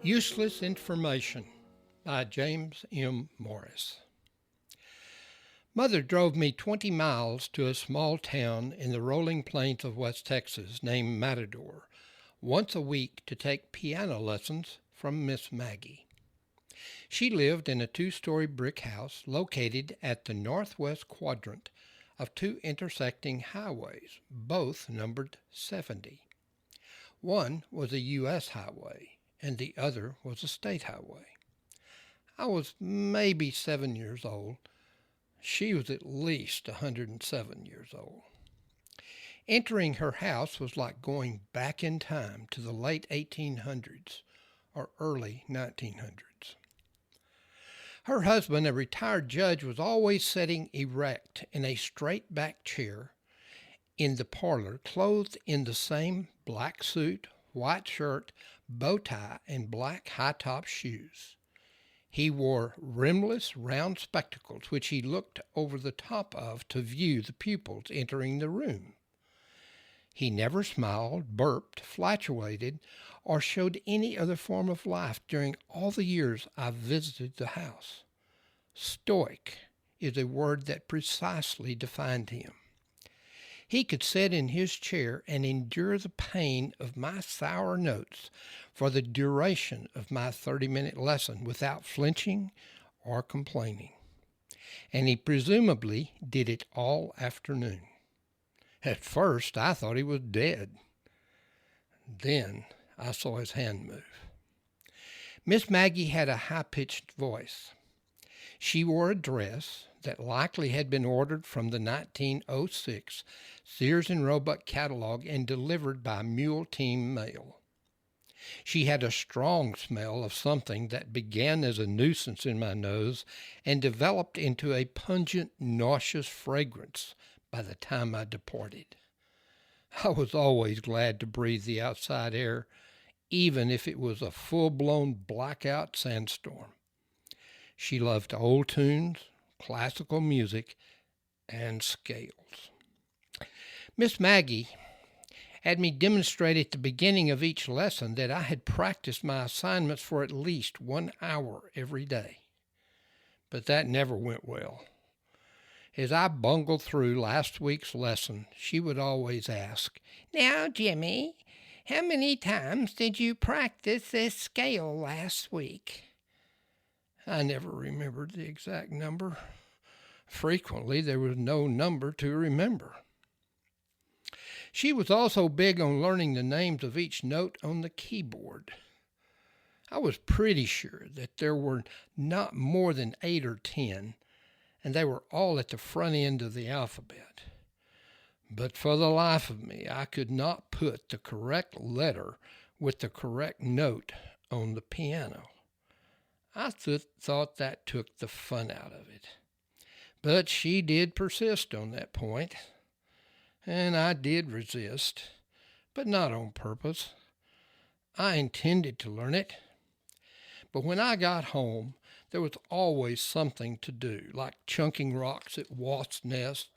Useless Information by James M. Morris. Mother drove me 20 miles to a small town in the rolling plains of West Texas named Matador once a week to take piano lessons from Miss Maggie. She lived in a two-story brick house located at the northwest quadrant of two intersecting highways, both numbered 70. One was a U.S. highway, and the other was a state highway. I was maybe 7 years old. She was at least 107 years old. Entering her house was like going back in time to the late 1800s or early 1900s. Her husband, a retired judge, was always sitting erect in a straight-back chair in the parlor, clothed in the same black suit, white shirt, bow tie, and black high-top shoes. He wore rimless round spectacles, which he looked over the top of to view the pupils entering the room. He never smiled, burped, flatulated, or showed any other form of life during all the years I visited the house. Stoic is a word that precisely defined him. He could sit in his chair and endure the pain of my sour notes for the duration of my 30-minute lesson without flinching or complaining. And he presumably did it all afternoon. At first, I thought he was dead. Then I saw his hand move. Miss Maggie had a high-pitched voice. She wore a dress that likely had been ordered from the 1906 Sears and Roebuck catalog and delivered by mule team mail. She had a strong smell of something that began as a nuisance in my nose and developed into a pungent, nauseous fragrance by the time I departed. I was always glad to breathe the outside air, even if it was a full-blown blackout sandstorm. She loved old tunes, classical music, and scales. Miss Maggie had me demonstrate at the beginning of each lesson that I had practiced my assignments for at least 1 hour every day. But that never went well. As I bungled through last week's lesson, she would always ask, "Now, Jimmy, how many times did you practice this scale last week?" I never remembered the exact number. Frequently, there was no number to remember. She was also big on learning the names of each note on the keyboard. I was pretty sure that there were not more than 8 or 10, and they were all at the front end of the alphabet. But for the life of me, I could not put the correct letter with the correct note on the piano. I thought that took the fun out of it. But she did persist on that point, and I did resist, but not on purpose. I intended to learn it. But when I got home, there was always something to do, like chunking rocks at Wasp Nest,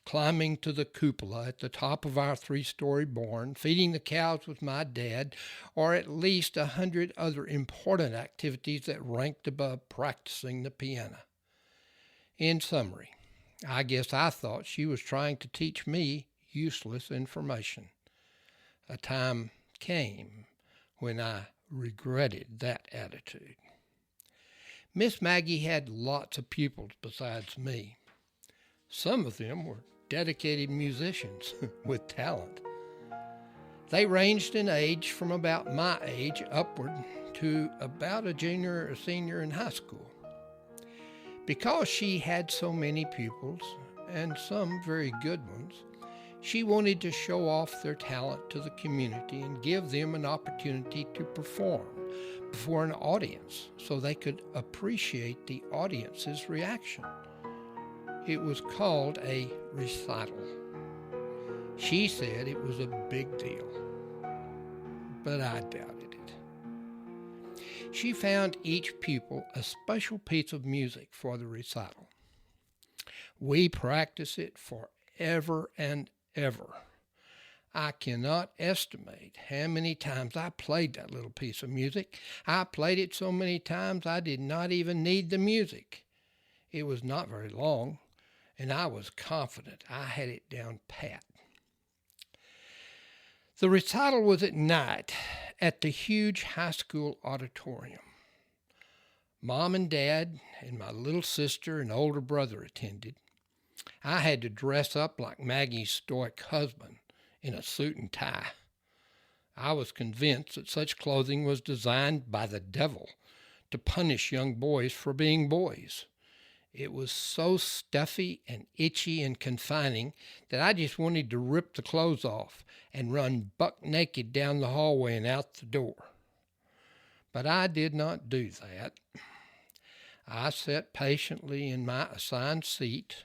climbing to the cupola at the top of our 3-story barn, feeding the cows with my dad, or at least 100 other important activities that ranked above practicing the piano. In summary, I guess I thought she was trying to teach me useless information. A time came when I regretted that attitude. Miss Maggie had lots of pupils besides me. Some of them were dedicated musicians with talent. They ranged in age from about my age upward to about a junior or senior in high school. Because she had so many pupils, and some very good ones, she wanted to show off their talent to the community and give them an opportunity to perform before an audience so they could appreciate the audience's reaction. It was called a recital. She said it was a big deal, but I doubted it. She found each pupil a special piece of music for the recital. We practiced it forever and ever. I cannot estimate how many times I played that little piece of music. I played it so many times I did not even need the music. It was not very long, and I was confident I had it down pat. The recital was at night at the huge high school auditorium. Mom and Dad and my little sister and older brother attended. I had to dress up like Maggie's stoic husband in a suit and tie. I was convinced that such clothing was designed by the devil to punish young boys for being boys. It was so stuffy and itchy and confining that I just wanted to rip the clothes off and run buck naked down the hallway and out the door. But I did not do that. I sat patiently in my assigned seat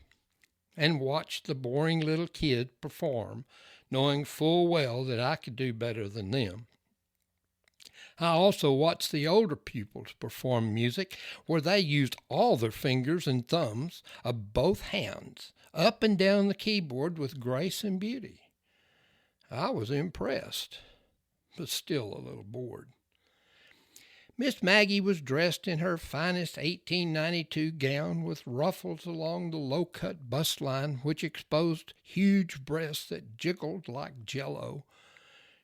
and watched the boring little kids perform, knowing full well that I could do better than them. I also watched the older pupils perform music where they used all their fingers and thumbs of both hands up and down the keyboard with grace and beauty. I was impressed, but still a little bored. Miss Maggie was dressed in her finest 1892 gown with ruffles along the low-cut bust line which exposed huge breasts that jiggled like jello.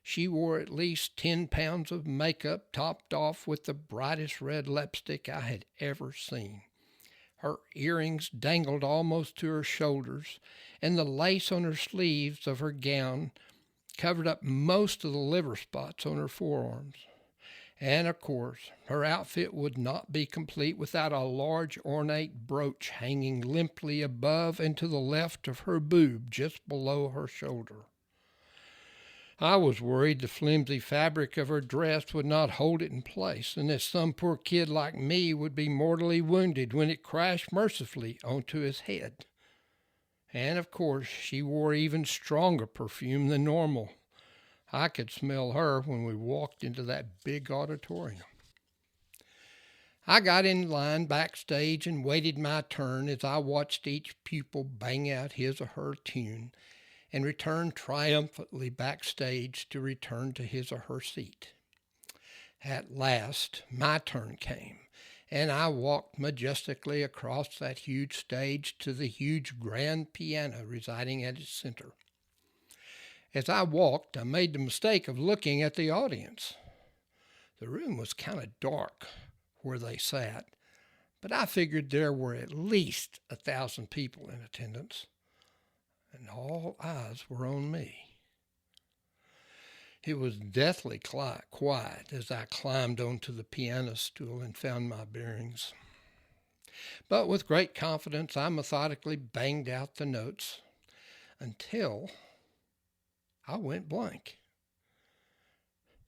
She wore at least 10 pounds of makeup topped off with the brightest red lipstick I had ever seen. Her earrings dangled almost to her shoulders, and the lace on her sleeves of her gown covered up most of the liver spots on her forearms. And, of course, her outfit would not be complete without a large ornate brooch hanging limply above and to the left of her boob just below her shoulder. I was worried the flimsy fabric of her dress would not hold it in place, and that some poor kid like me would be mortally wounded when it crashed mercifully onto his head. And, of course, she wore even stronger perfume than normal. I could smell her when we walked into that big auditorium. I got in line backstage and waited my turn as I watched each pupil bang out his or her tune and return triumphantly backstage to return to his or her seat. At last, my turn came, and I walked majestically across that huge stage to the huge grand piano residing at its center. As I walked, I made the mistake of looking at the audience. The room was kind of dark where they sat, but I figured there were at least 1,000 people in attendance, and all eyes were on me. It was deathly quiet as I climbed onto the piano stool and found my bearings. But with great confidence, I methodically banged out the notes until I went blank.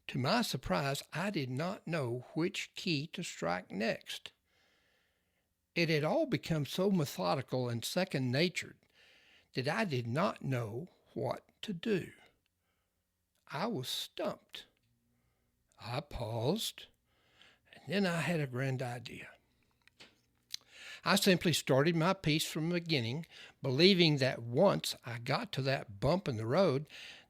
To my surprise, I did not know which key to strike next. It had all become so methodical and second-natured that I did not know what to do. I was stumped. I paused, and then I had a grand idea. I simply started my piece from the beginning, believing that once I got to that bump in the road,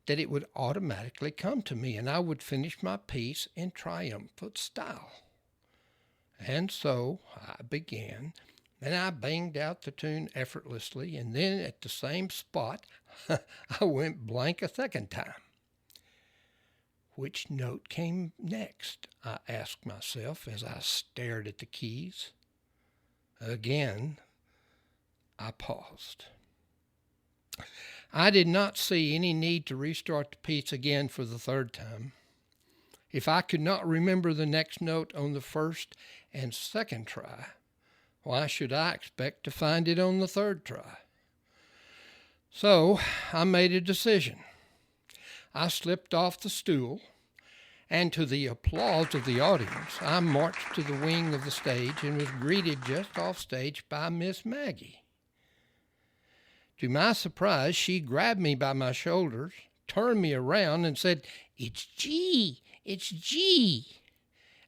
that it would automatically come to me, and I would finish my piece in triumphant style. And so I began, and I banged out the tune effortlessly, and then at the same spot, I went blank a second time. Which note came next? I asked myself as I stared at the keys. Again, I paused. I did not see any need to restart the piece again for the third time. If I could not remember the next note on the first and second try, why should I expect to find it on the third try? So I made a decision. I slipped off the stool, and to the applause of the audience, I marched to the wing of the stage and was greeted just off stage by Miss Maggie. To my surprise, she grabbed me by my shoulders, turned me around, and said, "It's G, it's G,"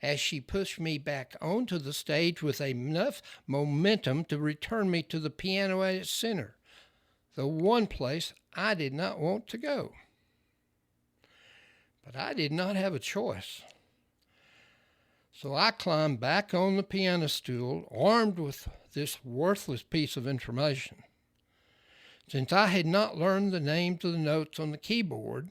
as she pushed me back onto the stage with enough momentum to return me to the piano at its center, the one place I did not want to go. But I did not have a choice. So I climbed back on the piano stool, armed with this worthless piece of information. Since I had not learned the names of the notes on the keyboard,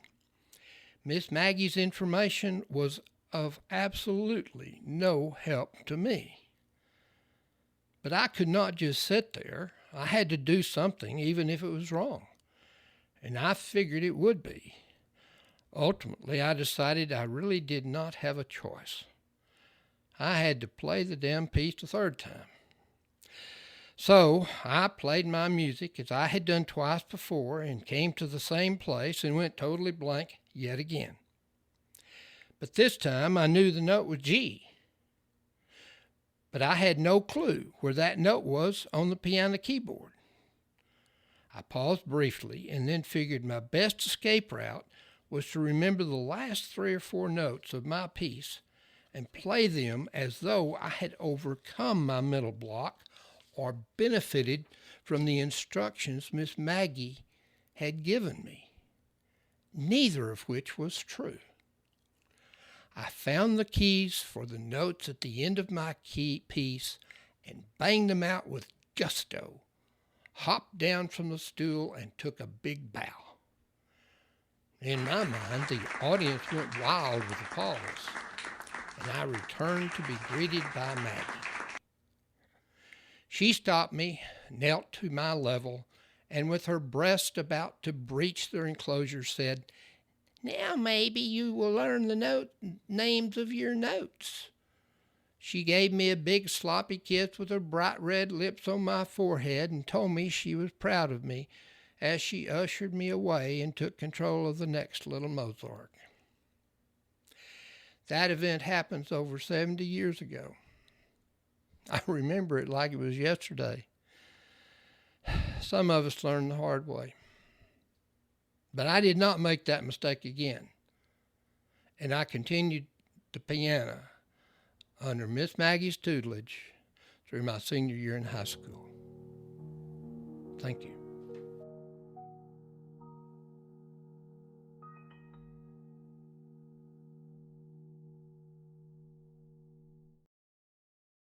Miss Maggie's information was of absolutely no help to me. But I could not just sit there. I had to do something, even if it was wrong. And I figured it would be. Ultimately, I decided I really did not have a choice. I had to play the damn piece the third time. So I played my music as I had done twice before and came to the same place and went totally blank yet again. But this time I knew the note was G. But I had no clue where that note was on the piano keyboard. I paused briefly and then figured my best escape route was to remember the last 3 or 4 notes of my piece and play them as though I had overcome my mental block or benefited from the instructions Miss Maggie had given me, neither of which was true. I found the keys for the notes at the end of my key piece and banged them out with gusto, hopped down from the stool, and took a big bow. In my mind, the audience went wild with applause, and I returned to be greeted by Maggie. She stopped me, knelt to my level, and with her breast about to breach their enclosure said, "Now maybe you will learn the names of your notes." She gave me a big sloppy kiss with her bright red lips on my forehead and told me she was proud of me as she ushered me away and took control of the next little Mozart. That event happens over 70 years ago. I remember it like it was yesterday. Some of us learn the hard way. But I did not make that mistake again. And I continued the piano under Miss Maggie's tutelage through my senior year in high school. Thank you.